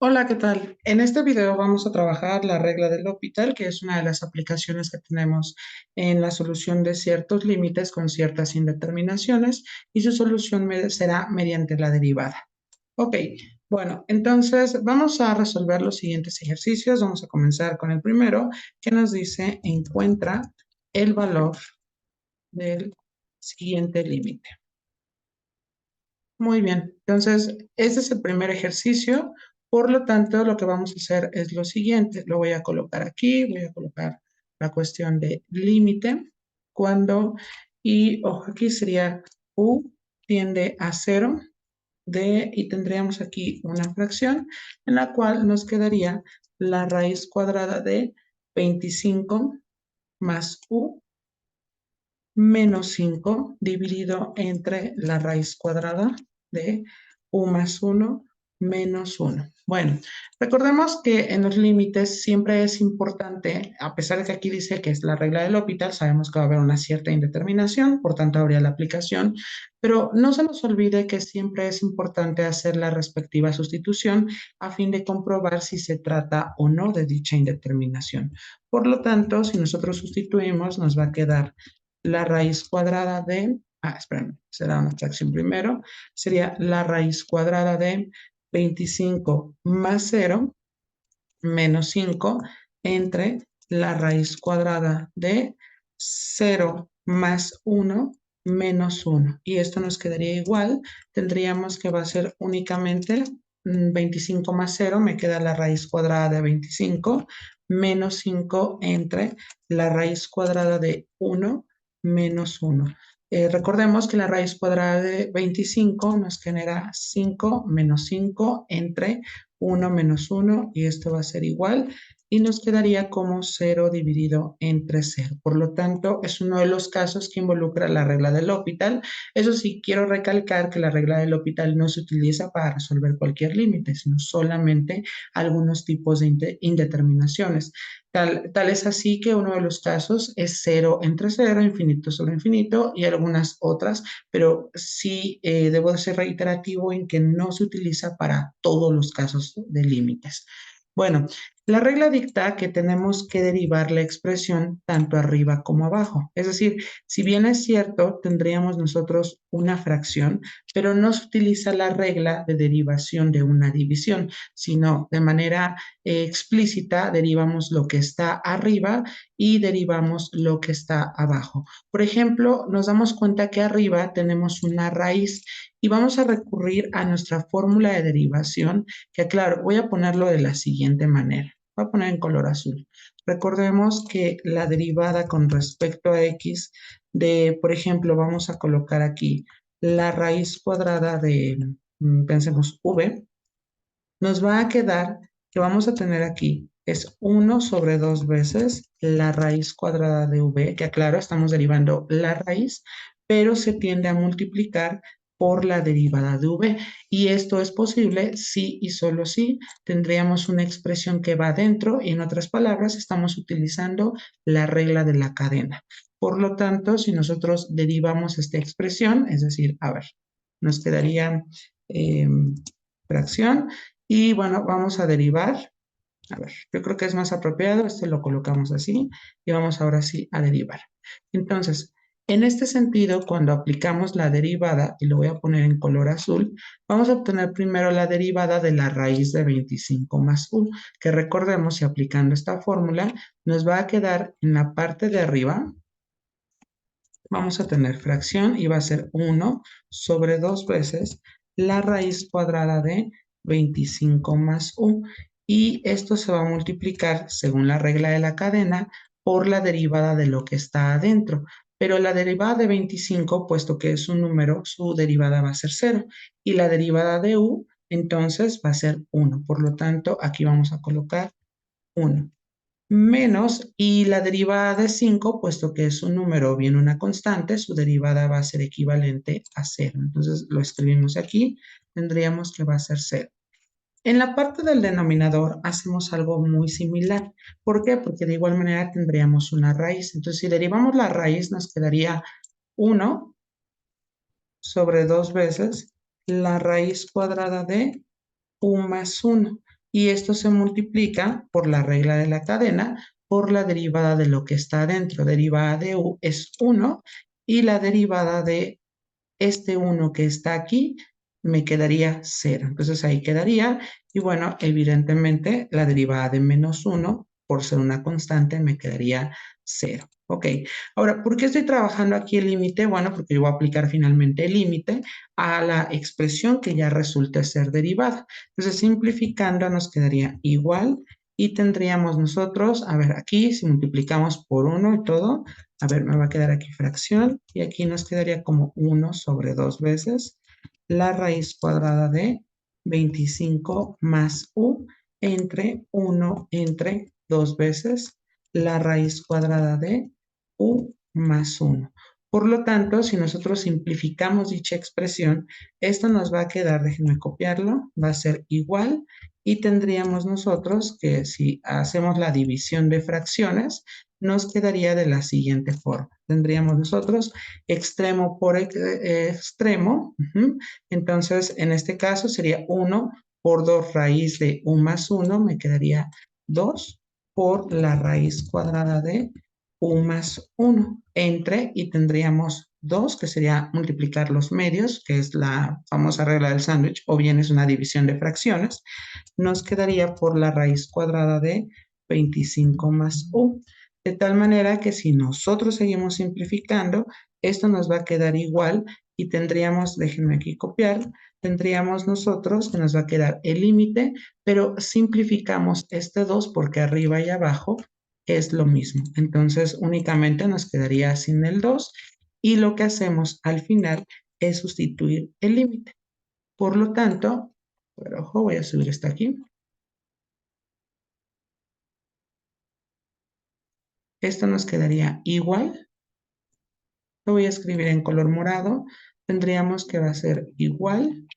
Hola, ¿qué tal? En este video vamos a trabajar la regla del L'Hopital, que es una de las aplicaciones que tenemos en la solución de ciertos límites con ciertas indeterminaciones y su solución será mediante la derivada. Ok, bueno, entonces vamos a resolver los siguientes ejercicios. Vamos a comenzar con el primero, que nos dice encuentra el valor del siguiente límite. Muy bien, entonces este es el primer ejercicio, por lo tanto lo que vamos a hacer es lo siguiente, lo voy a colocar aquí, voy a colocar la cuestión de límite, cuando, y ojo aquí sería u tiende a 0, y tendríamos aquí una fracción en la cual nos quedaría la raíz cuadrada de 25 más u menos 5 dividido entre la raíz cuadrada de u más 1 menos 1. Bueno, recordemos que en los límites siempre es importante, a pesar de que aquí dice que es la regla del L'Hopital, sabemos que va a haber una cierta indeterminación, por tanto habría la aplicación, pero no se nos olvide que siempre es importante hacer la respectiva sustitución a fin de comprobar si se trata o no de dicha indeterminación. Por lo tanto, si nosotros sustituimos, nos va a quedar la raíz cuadrada de, espérame, será una fracción primero, sería la raíz cuadrada de 25 más 0 menos 5 entre la raíz cuadrada de 0 más 1 menos 1. Y esto nos quedaría igual. Tendríamos que va a ser únicamente 25 más 0, me queda la raíz cuadrada de 25, menos 5 entre la raíz cuadrada de 1 menos 1. Recordemos que la raíz cuadrada de 25 nos genera 5 menos 5 entre 1 menos 1 y esto va a ser igual y nos quedaría como 0 dividido entre 0. Por lo tanto, es uno de los casos que involucra la regla del L'Hopital. Eso sí, quiero recalcar que la regla del L'Hopital no se utiliza para resolver cualquier límite, sino solamente algunos tipos de indeterminaciones. Tal es así que uno de los casos es 0 entre 0, infinito sobre infinito y algunas otras, pero sí debo de ser reiterativo en que no se utiliza para todos los casos de límites. Bueno, la regla dicta que tenemos que derivar la expresión tanto arriba como abajo. Es decir, si bien es cierto, tendríamos nosotros una fracción, pero no se utiliza la regla de derivación de una división, sino de manera explícita derivamos lo que está arriba y derivamos lo que está abajo. Por ejemplo, nos damos cuenta que arriba tenemos una raíz y vamos a recurrir a nuestra fórmula de derivación, que claro, voy a ponerlo de la siguiente manera. Voy a poner en color azul. Recordemos que la derivada con respecto a x de, por ejemplo, vamos a colocar aquí la raíz cuadrada de, pensemos, v, nos va a quedar que vamos a tener aquí es 1 sobre 2 veces la raíz cuadrada de v, que aclaro, estamos derivando la raíz, pero se tiende a multiplicar por la derivada de v. Y esto es posible si y solo si tendríamos una expresión que va adentro y en otras palabras estamos utilizando la regla de la cadena. Por lo tanto, si nosotros derivamos esta expresión, es decir, a ver, nos quedaría fracción y bueno, vamos a derivar. A ver, yo creo que es más apropiado, este lo colocamos así y vamos ahora sí a derivar. Entonces, en este sentido, cuando aplicamos la derivada, y lo voy a poner en color azul, vamos a obtener primero la derivada de la raíz de 25 más 1, que recordemos, si aplicando esta fórmula, nos va a quedar en la parte de arriba, vamos a tener fracción y va a ser 1 sobre 2 veces la raíz cuadrada de 25 más u. Y esto se va a multiplicar, según la regla de la cadena, por la derivada de lo que está adentro. Pero la derivada de 25, puesto que es un número, su derivada va a ser 0. Y la derivada de u, entonces, va a ser 1. Por lo tanto, aquí vamos a colocar 1 menos, y la derivada de 5, puesto que es un número o bien una constante, su derivada va a ser equivalente a 0. Entonces lo escribimos aquí, tendríamos que va a ser 0. En la parte del denominador hacemos algo muy similar. ¿Por qué? Porque de igual manera tendríamos una raíz. Entonces si derivamos la raíz nos quedaría 1 sobre 2 veces la raíz cuadrada de u más 1. y esto se multiplica por la regla de la cadena por la derivada de lo que está adentro. Derivada de u es 1 y la derivada de este 1 que está aquí me quedaría 0. Entonces ahí quedaría, y bueno, evidentemente la derivada de menos 1, por ser una constante, me quedaría 0. Ok, ahora, ¿por qué estoy trabajando aquí el límite? Bueno, porque yo voy a aplicar finalmente el límite a la expresión que ya resulta ser derivada. Entonces, simplificando, nos quedaría igual y tendríamos nosotros, a ver, aquí si multiplicamos por 1 y todo, a ver, me va a quedar aquí fracción y aquí nos quedaría como 1 sobre 2 veces la raíz cuadrada de 25 más u entre 1 entre 2 veces la raíz cuadrada de u más 1. Por lo tanto, si nosotros simplificamos dicha expresión, esto nos va a quedar, déjenme copiarlo, va a ser igual y tendríamos nosotros que si hacemos la división de fracciones, nos quedaría de la siguiente forma. Tendríamos nosotros extremo por extremo. Entonces, en este caso sería 1 por 2 raíz de 1 más 1, me quedaría 2 por la raíz cuadrada de 1 más 1 entre, y tendríamos 2, que sería multiplicar los medios, que es la famosa regla del sándwich, o bien es una división de fracciones, nos quedaría por la raíz cuadrada de 25 más u. De tal manera que si nosotros seguimos simplificando, esto nos va a quedar igual y tendríamos, déjenme aquí copiar, tendríamos nosotros que nos va a quedar el límite, pero simplificamos este 2 porque arriba y abajo es lo mismo. Entonces únicamente nos quedaría sin el 2 y lo que hacemos al final es sustituir el límite. Por lo tanto, pero ojo, voy a subir esto aquí. Esto nos quedaría igual. Lo voy a escribir en color morado. Tendríamos que va a ser igual.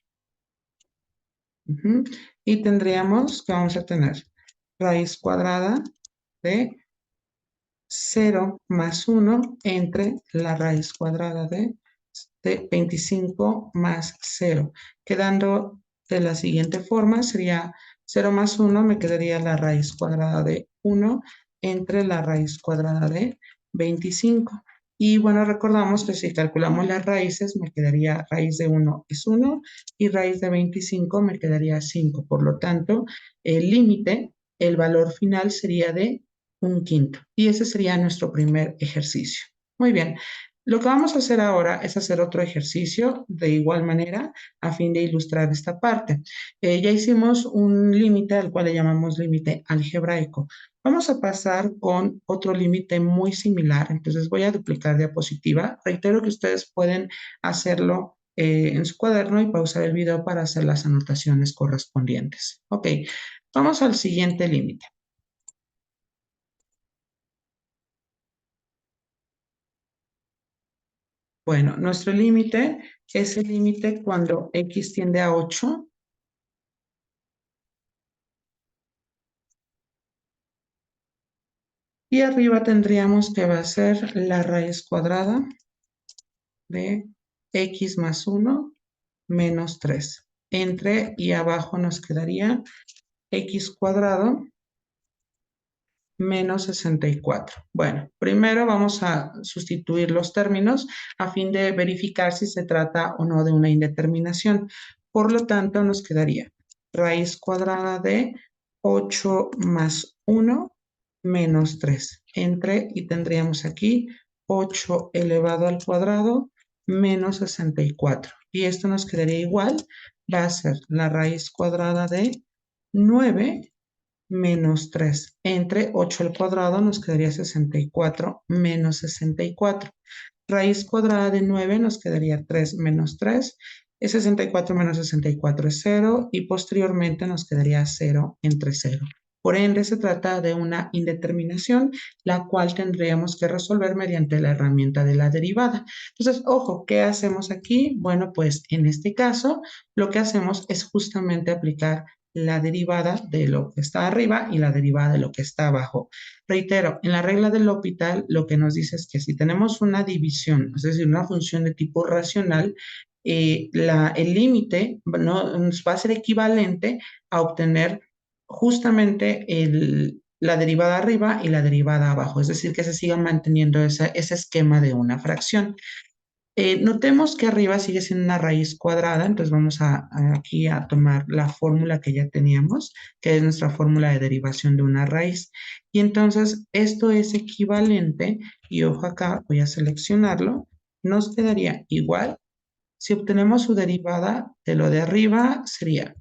Y tendríamos que vamos a tener raíz cuadrada de 0 más 1 entre la raíz cuadrada de 25 más 0. Quedando de la siguiente forma, sería 0 más 1, me quedaría la raíz cuadrada de 1 entre la raíz cuadrada de 25. Y bueno, recordamos que si calculamos las raíces, me quedaría raíz de 1 es 1 y raíz de 25 me quedaría 5. Por lo tanto, el límite, el valor final sería de 1/5. Y ese sería nuestro primer ejercicio. Muy bien. Lo que vamos a hacer ahora es hacer otro ejercicio de igual manera a fin de ilustrar esta parte. Ya hicimos un límite al cual le llamamos límite algebraico. Vamos a pasar con otro límite muy similar. Entonces voy a duplicar diapositiva. Reitero que ustedes pueden hacerlo en su cuaderno y pausar el video para hacer las anotaciones correspondientes. Ok, vamos al siguiente límite. Bueno, nuestro límite es el límite cuando x tiende a 8 y arriba tendríamos que va a ser la raíz cuadrada de x más 1 menos 3. Entre y abajo nos quedaría x cuadrado menos 64. Bueno, primero vamos a sustituir los términos a fin de verificar si se trata o no de una indeterminación. Por lo tanto, nos quedaría raíz cuadrada de 8 más 1 menos 3. Entre y tendríamos aquí 8 elevado al cuadrado menos 64. Y esto nos quedaría igual. Va a ser la raíz cuadrada de 9 menos 3. Entre 8 al cuadrado nos quedaría 64 menos 64. Raíz cuadrada de 9 nos quedaría 3 menos 3. Es 64 menos 64 es 0 y posteriormente nos quedaría 0 entre 0. Por ende, se trata de una indeterminación, la cual tendríamos que resolver mediante la herramienta de la derivada. Entonces, ojo, ¿qué hacemos aquí? Bueno, pues en este caso, lo que hacemos es justamente aplicar la derivada de lo que está arriba y la derivada de lo que está abajo. Reitero, en la regla del L'Hopital lo que nos dice es que si tenemos una división, es decir, una función de tipo racional, el límite nos va a ser equivalente a obtener justamente la derivada arriba y la derivada abajo, es decir, que se siga manteniendo ese esquema de una fracción. Notemos que arriba sigue siendo una raíz cuadrada, entonces vamos aquí a tomar la fórmula que ya teníamos, que es nuestra fórmula de derivación de una raíz. Y entonces esto es equivalente, y ojo acá, voy a seleccionarlo, nos quedaría igual. Si obtenemos su derivada de lo de arriba, sería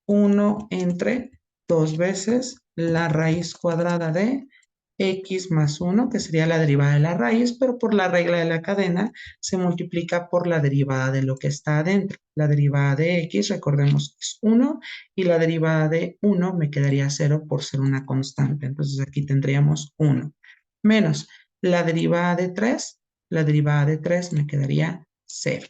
1 entre 2 veces la raíz cuadrada de x más 1, que sería la derivada de la raíz, pero por la regla de la cadena se multiplica por la derivada de lo que está adentro. La derivada de x, recordemos que es 1, y la derivada de 1 me quedaría 0 por ser una constante. Entonces aquí tendríamos 1 menos la derivada de 3, la derivada de 3 me quedaría 0.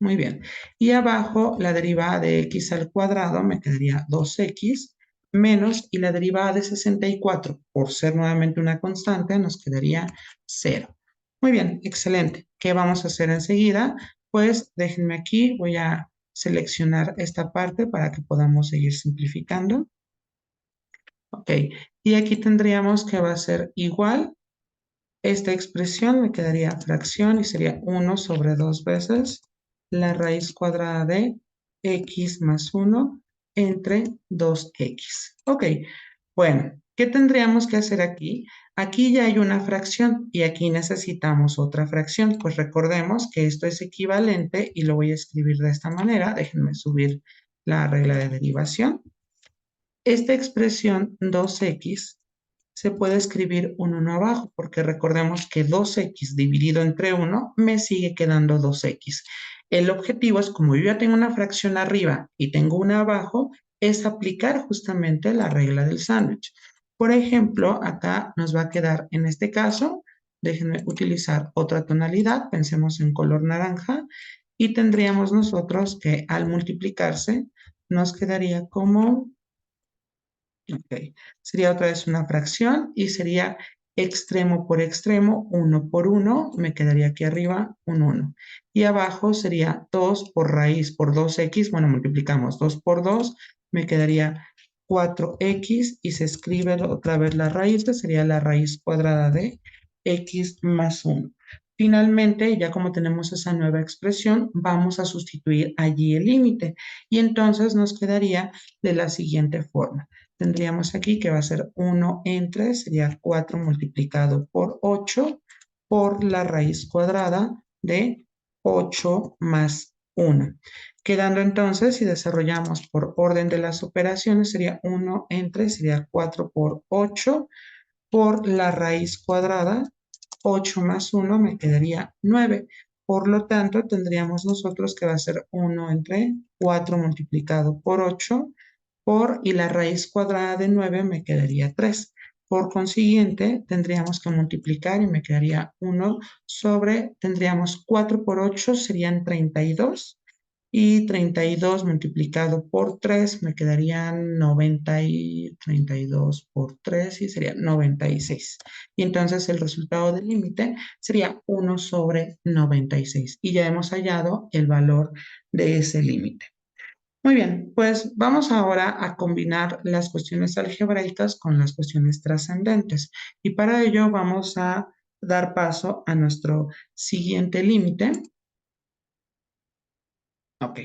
Muy bien. Y abajo la derivada de x al cuadrado me quedaría 2x menos, y la derivada de 64, por ser nuevamente una constante, nos quedaría 0. Muy bien, excelente. ¿Qué vamos a hacer enseguida? Pues déjenme aquí, voy a seleccionar esta parte para que podamos seguir simplificando. Ok, y aquí tendríamos que va a ser igual. Esta expresión me quedaría fracción y sería 1 sobre 2 veces la raíz cuadrada de x más 1 entre 2x. Ok, bueno, ¿qué tendríamos que hacer aquí? Aquí ya hay una fracción y aquí necesitamos otra fracción. Pues recordemos que esto es equivalente y lo voy a escribir de esta manera. Déjenme subir la regla de derivación. Esta expresión 2x se puede escribir un 1 abajo, porque recordemos que 2x dividido entre 1 me sigue quedando 2x. El objetivo es, como yo ya tengo una fracción arriba y tengo una abajo, es aplicar justamente la regla del sándwich. Por ejemplo, acá nos va a quedar, en este caso, déjenme utilizar otra tonalidad, pensemos en color naranja, y tendríamos nosotros que al multiplicarse nos quedaría como... Ok, sería otra vez una fracción y sería extremo por extremo, 1 por 1, me quedaría aquí arriba un 1. Y abajo sería 2 por raíz por 2x, bueno, multiplicamos 2 por 2, me quedaría 4x y se escribe otra vez la raíz, que sería la raíz cuadrada de x más 1. Finalmente, ya como tenemos esa nueva expresión, vamos a sustituir allí el límite y entonces nos quedaría de la siguiente forma. Tendríamos aquí que va a ser 1 entre, sería 4 multiplicado por 8 por la raíz cuadrada de 8 más 1. Quedando entonces, si desarrollamos por orden de las operaciones, sería 1 entre, sería 4 por 8 por la raíz cuadrada, 8 más 1 me quedaría 9. Por lo tanto, tendríamos nosotros que va a ser 1 entre 4 multiplicado por 8 y la raíz cuadrada de 9 me quedaría 3. Por consiguiente, tendríamos que multiplicar y me quedaría 1 sobre, tendríamos 4 por 8 serían 32 y 32 multiplicado por 3 me quedarían 90 y 32 por 3 y sería 96. Y entonces el resultado del límite sería 1 sobre 96. Y ya hemos hallado el valor de ese límite. Muy bien, pues vamos ahora a combinar las cuestiones algebraicas con las cuestiones trascendentes. Y para ello vamos a dar paso a nuestro siguiente límite. Ok,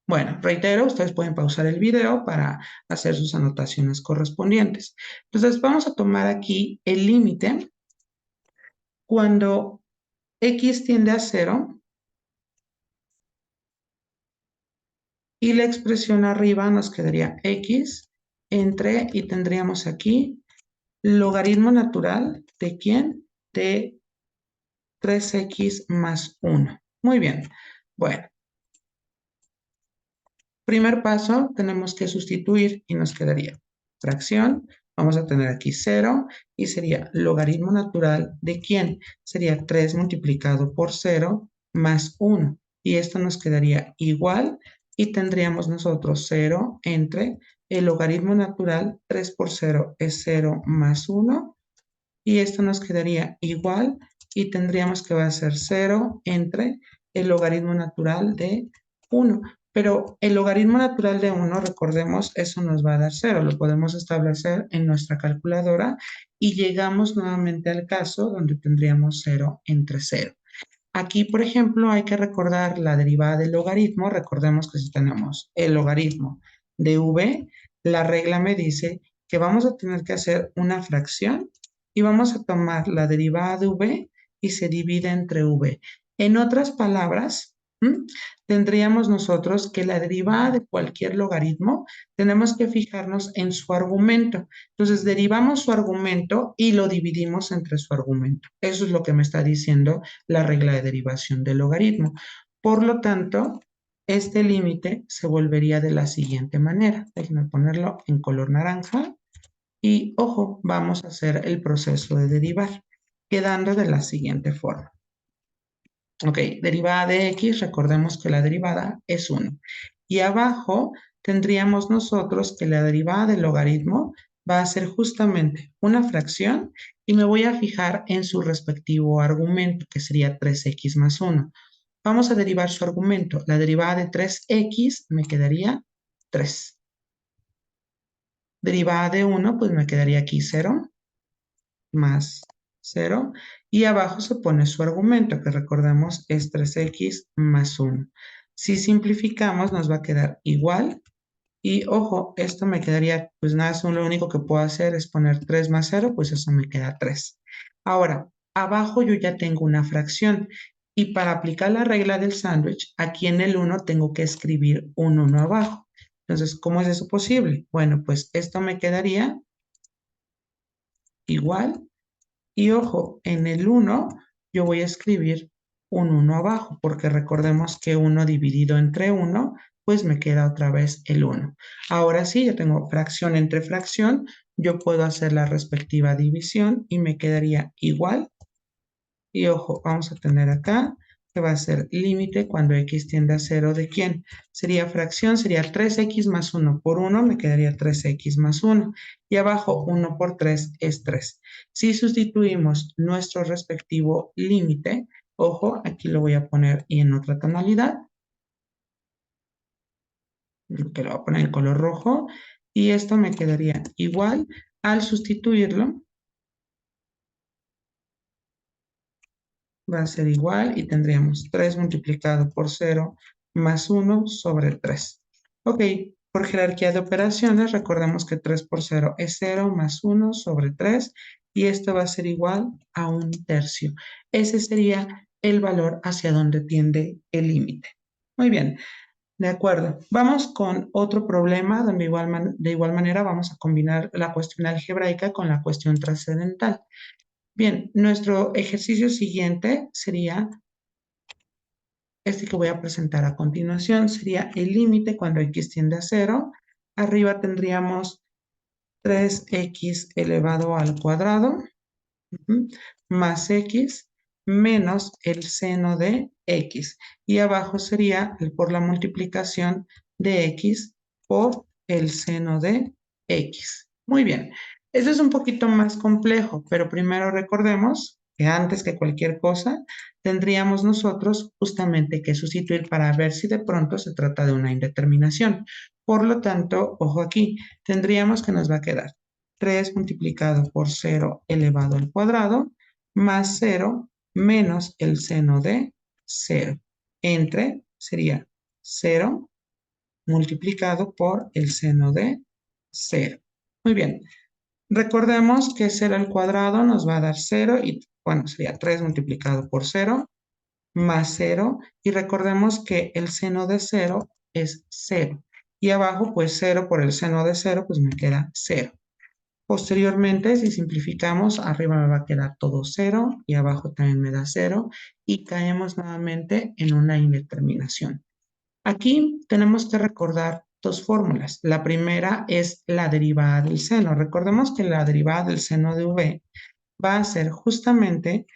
bueno, reitero, ustedes pueden pausar el video para hacer sus anotaciones correspondientes. Entonces vamos a tomar aquí el límite cuando x tiende a 0 y la expresión arriba nos quedaría x entre, y tendríamos aquí logaritmo natural de ¿quién? De 3x más 1. Muy bien. Bueno, primer paso, tenemos que sustituir y nos quedaría fracción. Vamos a tener aquí 0 y sería logaritmo natural de ¿quién? Sería 3 multiplicado por 0 más 1. Y esto nos quedaría igual y tendríamos nosotros 0 entre el logaritmo natural, 3 por 0 es 0 más 1. Y esto nos quedaría igual y tendríamos que va a ser 0 entre el logaritmo natural de 1. Pero el logaritmo natural de 1, recordemos, eso nos va a dar 0. Lo podemos establecer en nuestra calculadora y llegamos nuevamente al caso donde tendríamos 0 entre 0. Aquí, por ejemplo, hay que recordar la derivada del logaritmo. Recordemos que si tenemos el logaritmo de v, la regla me dice que vamos a tener que hacer una fracción y vamos a tomar la derivada de v y se divide entre v. En otras palabras, tendríamos nosotros que la derivada de cualquier logaritmo tenemos que fijarnos en su argumento. Entonces, derivamos su argumento y lo dividimos entre su argumento. Eso es lo que me está diciendo la regla de derivación del logaritmo. Por lo tanto, este límite se volvería de la siguiente manera. Déjenme ponerlo en color naranja. Y, ojo, vamos a hacer el proceso de derivar, quedando de la siguiente forma. Ok, derivada de x, recordemos que la derivada es 1. Y abajo tendríamos nosotros que la derivada del logaritmo va a ser justamente una fracción y me voy a fijar en su respectivo argumento, que sería 3x más 1. Vamos a derivar su argumento. La derivada de 3x me quedaría 3. Derivada de 1, pues me quedaría aquí 0 más 0. Y abajo se pone su argumento, que recordemos es 3x más 1. Si simplificamos, nos va a quedar igual. Y ojo, esto me quedaría, pues nada, lo único que puedo hacer es poner 3 más 0, pues eso me queda 3. Ahora, abajo yo ya tengo una fracción. Y para aplicar la regla del sándwich, aquí en el 1 tengo que escribir un 1 abajo. Entonces, ¿cómo es eso posible? Bueno, pues esto me quedaría igual. Y ojo, en el 1 yo voy a escribir un 1 abajo, porque recordemos que 1 dividido entre 1, pues me queda otra vez el 1. Ahora sí, ya tengo fracción entre fracción, yo puedo hacer la respectiva división y me quedaría igual. Y ojo, vamos a tener acá que va a ser límite cuando x tiende a 0 de quién. Sería fracción, sería 3x más 1 por 1, me quedaría 3x más 1. Y abajo 1 por 3 es 3. Si sustituimos nuestro respectivo límite, ojo, aquí lo voy a poner y en otra tonalidad, que lo voy a poner en color rojo, y esto me quedaría igual al sustituirlo. Va a ser igual y tendríamos 3 multiplicado por 0 más 1 sobre 3. Ok, por jerarquía de operaciones, recordemos que 3 por 0 es 0 más 1 sobre 3 y esto va a ser igual a 1/3. Ese sería el valor hacia donde tiende el límite. Muy bien, de acuerdo. Vamos con otro problema donde de igual manera vamos a combinar la cuestión algebraica con la cuestión trascendental. Bien, nuestro ejercicio siguiente sería este que voy a presentar a continuación. Sería el límite cuando x tiende a 0. Arriba tendríamos 3x elevado al cuadrado más x menos el seno de x. Y abajo sería por la multiplicación de x por el seno de x. Muy bien. Esto es un poquito más complejo, pero primero recordemos que antes que cualquier cosa, tendríamos nosotros justamente que sustituir para ver si de pronto se trata de una indeterminación. Por lo tanto, ojo aquí, tendríamos que nos va a quedar 3 multiplicado por 0 elevado al cuadrado más 0 menos el seno de 0. Entre sería 0 multiplicado por el seno de 0. Muy bien. Recordemos que 0 al cuadrado nos va a dar 0 y, bueno, sería 3 multiplicado por 0 más 0. Y recordemos que el seno de 0 es 0. Y abajo, pues 0 por el seno de 0, pues me queda 0. Posteriormente, si simplificamos, arriba me va a quedar todo 0 y abajo también me da 0 y caemos nuevamente en una indeterminación. Aquí tenemos que recordar dos fórmulas. La primera es la derivada del seno. Recordemos que la derivada del seno de v va a ser justamente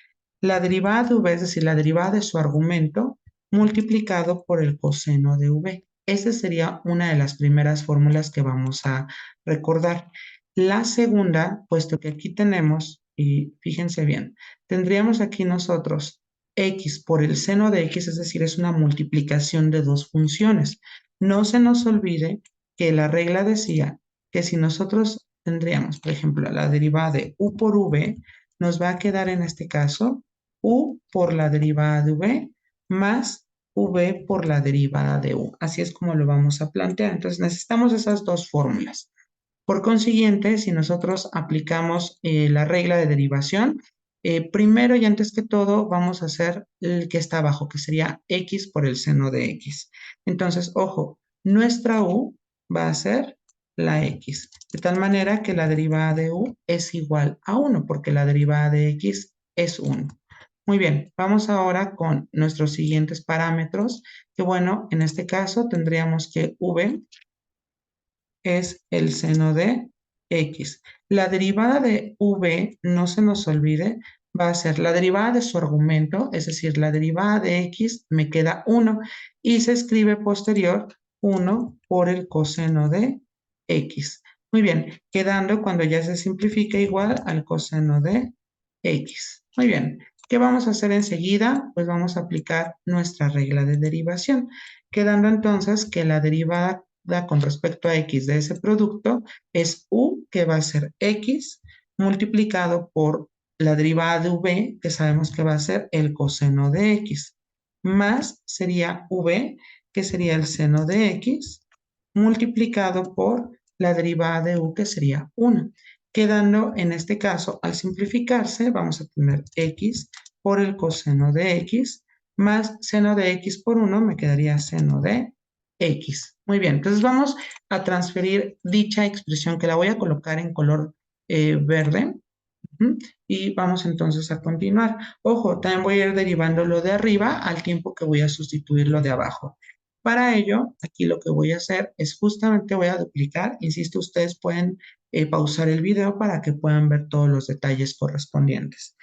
la derivada de v, es decir, la derivada de su argumento multiplicado por el coseno de v. Esa sería una de las primeras fórmulas que vamos a recordar. La segunda, puesto que aquí tenemos, y fíjense bien, tendríamos aquí nosotros x por el seno de x, es decir, es una multiplicación de dos funciones. No se nos olvide que la regla decía que si nosotros tendríamos, por ejemplo, la derivada de u por v, nos va a quedar en este caso u por la derivada de v más v por la derivada de u. Así es como lo vamos a plantear. Entonces necesitamos esas dos fórmulas. Por consiguiente, si nosotros aplicamos la regla de derivación, primero y antes que todo vamos a hacer el que está abajo, que sería x por el seno de x. Entonces, ojo, nuestra u va a ser la x, de tal manera que la derivada de u es igual a 1, porque la derivada de x es 1. Muy bien, vamos ahora con nuestros siguientes parámetros, que bueno, en este caso tendríamos que v es el seno de x. La derivada de v, no se nos olvide, va a ser la derivada de su argumento, es decir, la derivada de x me queda 1 y se escribe posterior 1 por el coseno de x. Muy bien, quedando cuando ya se simplifica igual al coseno de x. Muy bien, ¿qué vamos a hacer enseguida? Pues vamos a aplicar nuestra regla de derivación, quedando entonces que la derivada con respecto a x de ese producto es u, que va a ser x, multiplicado por la derivada de v, que sabemos que va a ser el coseno de x, más sería v, que sería el seno de x, multiplicado por la derivada de u, que sería 1. Quedando en este caso, al simplificarse, vamos a tener x por el coseno de x, más seno de x por 1, me quedaría seno de x. Muy bien, entonces vamos a transferir dicha expresión, que la voy a colocar en color verde. Y vamos entonces a continuar. Ojo, también voy a ir derivando lo de arriba al tiempo que voy a sustituir lo de abajo. Para ello, aquí lo que voy a hacer es justamente voy a duplicar. Insisto, ustedes pueden pausar el video para que puedan ver todos los detalles correspondientes.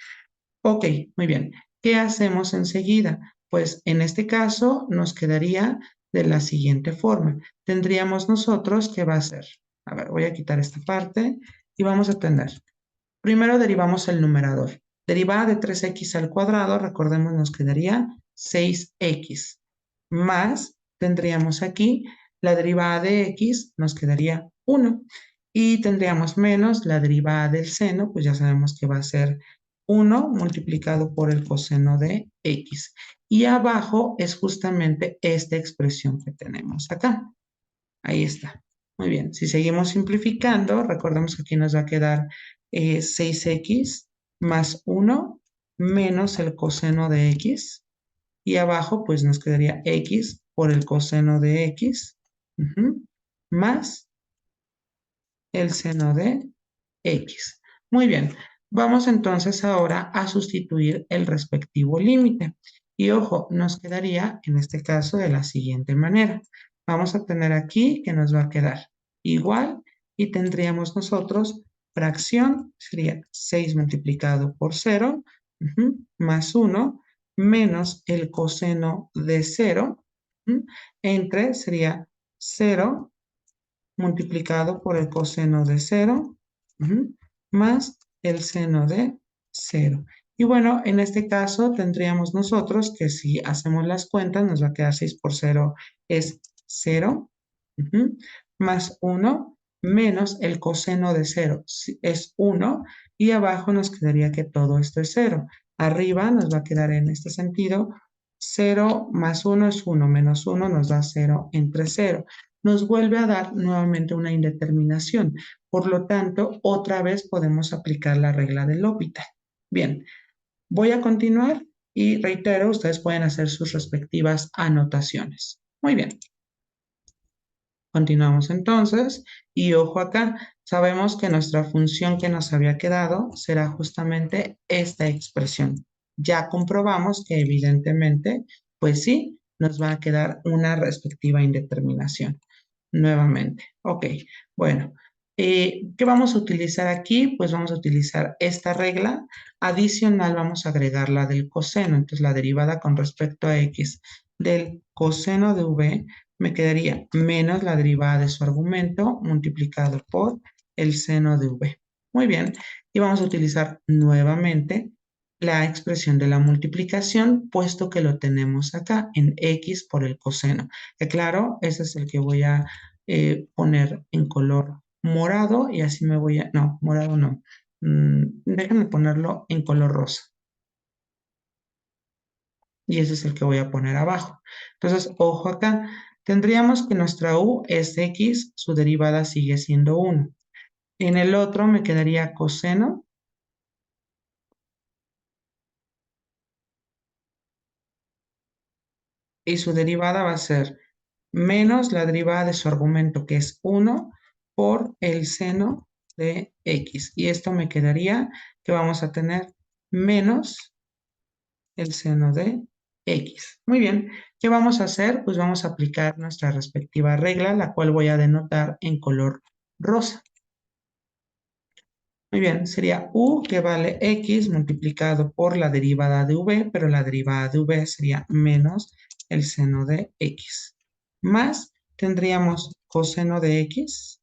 Ok, muy bien. ¿Qué hacemos enseguida? Pues en este caso nos quedaría de la siguiente forma. Tendríamos nosotros que va a ser, a ver, voy a quitar esta parte y vamos a tener, primero derivamos el numerador. Derivada de 3x al cuadrado, recordemos, nos quedaría 6x. Más, tendríamos aquí la derivada de x, nos quedaría 1. Y tendríamos menos la derivada del seno, pues ya sabemos que va a ser 1 multiplicado por el coseno de x. Y abajo es justamente esta expresión que tenemos acá. Ahí está. Muy bien. Si seguimos simplificando, recordemos que aquí nos va a quedar 6x más 1 menos el coseno de x. Y abajo pues nos quedaría x por el coseno de x más el seno de x. Muy bien. Vamos entonces ahora a sustituir el respectivo límite. Y ojo, nos quedaría en este caso de la siguiente manera. Vamos a tener aquí que nos va a quedar igual y tendríamos nosotros fracción, sería 6 multiplicado por 0 más 1 menos el coseno de 0 entre sería 0 multiplicado por el coseno de 0 más el seno de 0. Y bueno, en este caso tendríamos nosotros que si hacemos las cuentas nos va a quedar 6 por 0 es 0 más 1 menos el coseno de 0 es 1 y abajo nos quedaría que todo esto es 0. Arriba nos va a quedar en este sentido 0 más 1 es 1 menos 1 nos da 0 entre 0. Nos vuelve a dar nuevamente una indeterminación. Por lo tanto, otra vez podemos aplicar la regla del L'Hopital. Bien, voy a continuar y reitero, ustedes pueden hacer sus respectivas anotaciones. Muy bien. Continuamos entonces y ojo acá, sabemos que nuestra función que nos había quedado será justamente esta expresión. Ya comprobamos que evidentemente, pues sí, nos va a quedar una respectiva indeterminación. Nuevamente, ok, bueno, ¿qué vamos a utilizar aquí? Pues vamos a utilizar esta regla. Adicional vamos a agregar la del coseno, entonces la derivada con respecto a x del coseno de v me quedaría menos la derivada de su argumento multiplicado por el seno de v. Muy bien, y vamos a utilizar nuevamente la expresión de la multiplicación, puesto que lo tenemos acá en x por el coseno. Que claro, ese es el que voy a poner en color morado y así me voy a... No, morado no. Déjenme ponerlo en color rosa. Y ese es el que voy a poner abajo. Entonces, ojo acá. Tendríamos que nuestra u es x, su derivada sigue siendo 1. En el otro me quedaría coseno y su derivada va a ser menos la derivada de su argumento, que es 1, por el seno de x. Y esto me quedaría que vamos a tener menos el seno de x. Muy bien, ¿qué vamos a hacer? Pues vamos a aplicar nuestra respectiva regla, la cual voy a denotar en color rosa. Muy bien, sería u que vale x multiplicado por la derivada de v, pero la derivada de v sería menos el seno de x. Más tendríamos coseno de x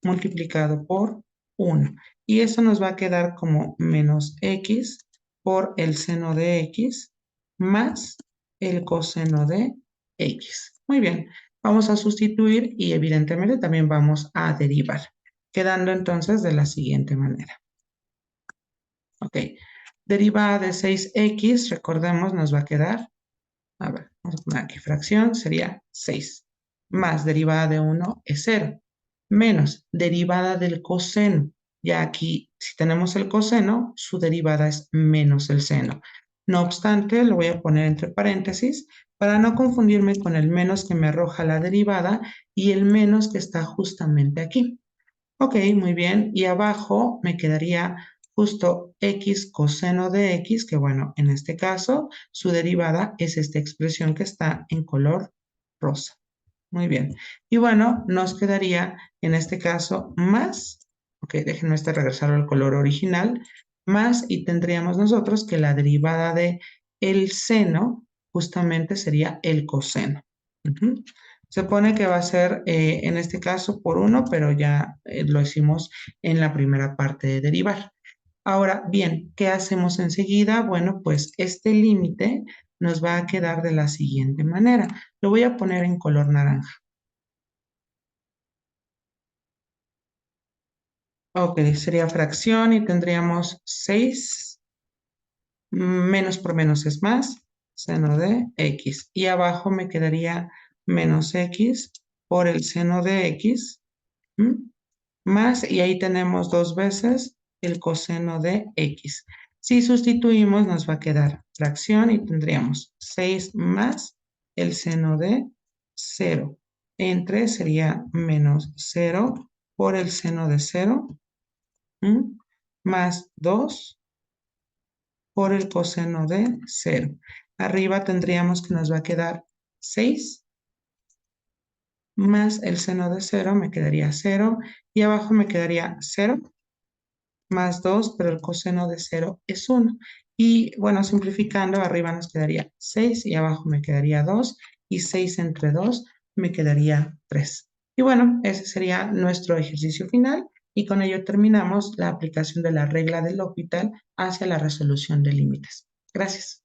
multiplicado por 1. Y eso nos va a quedar como menos x por el seno de x más el coseno de x. Muy bien, vamos a sustituir y evidentemente también vamos a derivar, quedando entonces de la siguiente manera. Ok, derivada de 6x, recordemos, nos va a quedar, a ver, vamos a poner aquí fracción, sería 6, más derivada de 1 es 0, menos derivada del coseno. Ya aquí, si tenemos el coseno, su derivada es menos el seno. No obstante, lo voy a poner entre paréntesis para no confundirme con el menos que me arroja la derivada y el menos que está justamente aquí. Ok, muy bien. Y abajo me quedaría justo x coseno de x, que bueno, en este caso su derivada es esta expresión que está en color rosa. Muy bien. Y bueno, nos quedaría en este caso más, ok, déjenme regresar al color original, más y tendríamos nosotros que la derivada de el seno justamente sería el coseno. Se pone que va a ser en este caso por 1, pero ya lo hicimos en la primera parte de derivar. Ahora, bien, ¿qué hacemos enseguida? Bueno, pues este límite nos va a quedar de la siguiente manera. Lo voy a poner en color naranja. Ok, sería fracción y tendríamos 6 menos por menos es más, seno de x. Y abajo me quedaría menos x por el seno de x, más, y ahí tenemos dos veces el coseno de x. Si sustituimos, nos va a quedar fracción y tendríamos 6 más el seno de 0. Entre sería menos 0 por el seno de 0, más 2 por el coseno de 0. Arriba tendríamos que nos va a quedar 6 más el seno de 0, me quedaría 0. Y abajo me quedaría 0 más 2, pero el coseno de 0 es 1. Y bueno, simplificando, arriba nos quedaría 6 y abajo me quedaría 2. Y 6 entre 2 me quedaría 3. Y bueno, ese sería nuestro ejercicio final. Y con ello terminamos la aplicación de la regla del L'Hopital hacia la resolución de límites. Gracias.